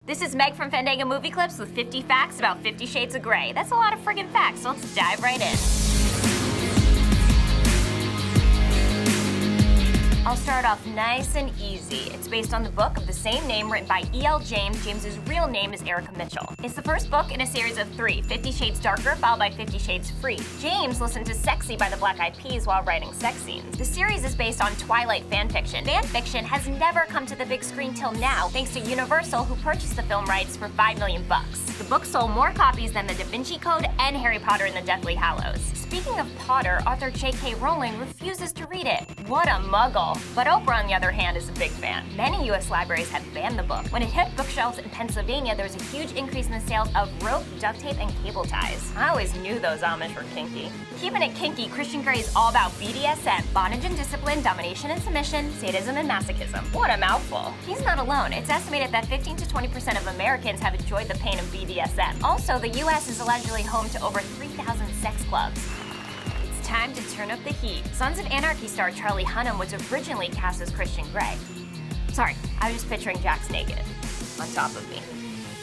This is Meg from Fandango Movie Clips with 50 facts about 50 Shades of Grey. That's a lot of friggin' facts, so let's dive right in. I'll start off nice and easy. It's based on the book of the same name written by E.L. James. James's real name is Erica Mitchell. It's the first book in a series of 3, 50 Shades Darker, followed by 50 Shades Free. James listened to Sexy by the Black Eyed Peas while writing sex scenes. The series is based on Twilight fanfiction. Fanfiction has never come to the big screen till now, thanks to Universal, who purchased the film rights for $5 million. The book sold more copies than The Da Vinci Code and Harry Potter and the Deathly Hallows. Speaking of Potter, author J.K. Rowling refuses to read it. What a muggle. But Oprah, on the other hand, is a big fan. Many U.S. libraries have banned the book. When it hit bookshelves in Pennsylvania, there was a huge increase in the sales of rope, duct tape, and cable ties. I always knew those Amish were kinky. Keeping it kinky, Christian Grey is all about BDSM, bondage and discipline, domination and submission, sadism and masochism. What a mouthful. He's not alone. It's estimated that 15 to 20% of Americans have enjoyed the pain of BDSM. Also, the U.S. is allegedly home to over 3,000 sex clubs. Time to turn up the heat. Sons of Anarchy star Charlie Hunnam was originally cast as Christian Grey. Sorry, I was just picturing Jax naked on top of me.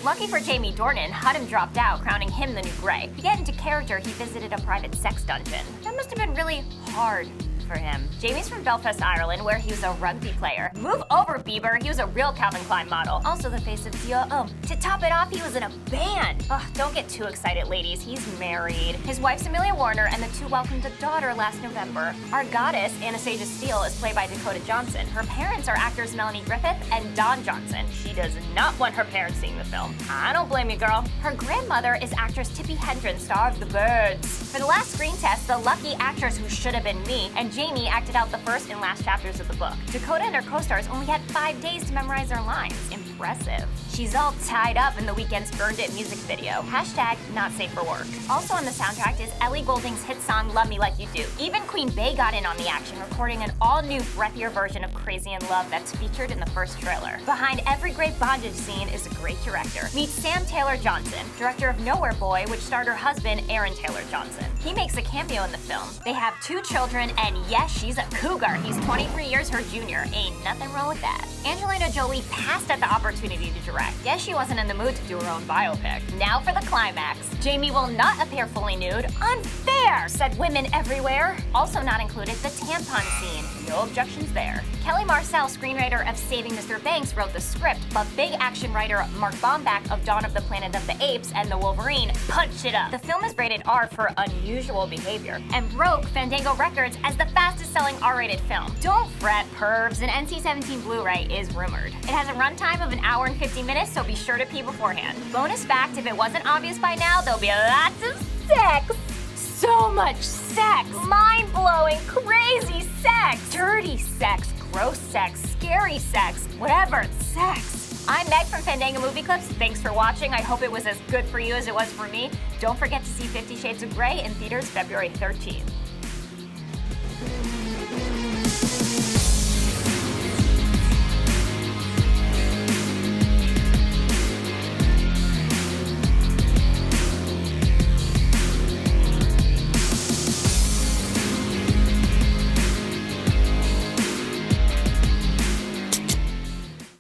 Lucky for Jamie Dornan, Hunnam dropped out, crowning him the new Grey. To get into character, he visited a private sex dungeon. That must have been really hard for him. Jamie's from Belfast, Ireland, where he was a rugby player. Move over, Bieber. He was a real Calvin Klein model. Also the face of Dio. To top it off, he was in a band. Ugh, don't get too excited, ladies. He's married. His wife's Amelia Warner, and the two welcomed a daughter last November. Our goddess, Anastasia Steele, is played by Dakota Johnson. Her parents are actors Melanie Griffith and Dawn Johnson. She does not want her parents seeing the film. I don't blame you, girl. Her grandmother is actress Tippi Hedren, star of The Birds. For the last screen test, the lucky actress who should have been me and Jamie acted out the first and last chapters of the book. Dakota and her co-stars only had 5 days to memorize their lines. Impressive. She's all tied up in the Weeknd's Burned It music video. Hashtag not safe for work. Also on the soundtrack is Ellie Goulding's hit song Love Me Like You Do. Even Queen Bey got in on the action, recording an all-new, breathier version of Crazy in Love that's featured in the first trailer. Behind every great bondage scene is a great director. Meet Sam Taylor Johnson, director of Nowhere Boy, which starred her husband, Aaron Taylor Johnson. He makes a cameo in the film. They have 2 children, and yes, she's a cougar. He's 23 years her junior. Ain't nothing wrong with that. Angelina Jolie passed at the opportunity to direct. Guess she wasn't in the mood to do her own biopic. Now for the climax. Jamie will not appear fully nude. Unfair, said women everywhere. Also not included, the tampon scene. No objections there. Kelly Marcel, screenwriter of Saving Mr. Banks, wrote the script, but big action writer Mark Baumbach of Dawn of the Planet of the Apes and The Wolverine punched it up. The film is rated R for unusual behavior and broke Fandango records as the fastest-selling R-rated film. Don't fret, pervs. An NC-17 Blu-ray is rumored. It has a runtime of 1 hour and 50 minutes, so be sure to pee beforehand. Bonus fact, if it wasn't obvious by now, there'll be lots of sex. So much sex. Mind-blowing, crazy sex. Dirty sex, gross sex, scary sex, whatever, sex. I'm Meg from Fandango Movie Clips. Thanks for watching. I hope it was as good for you as it was for me. Don't forget to see 50 Shades of Grey in theaters February 13th.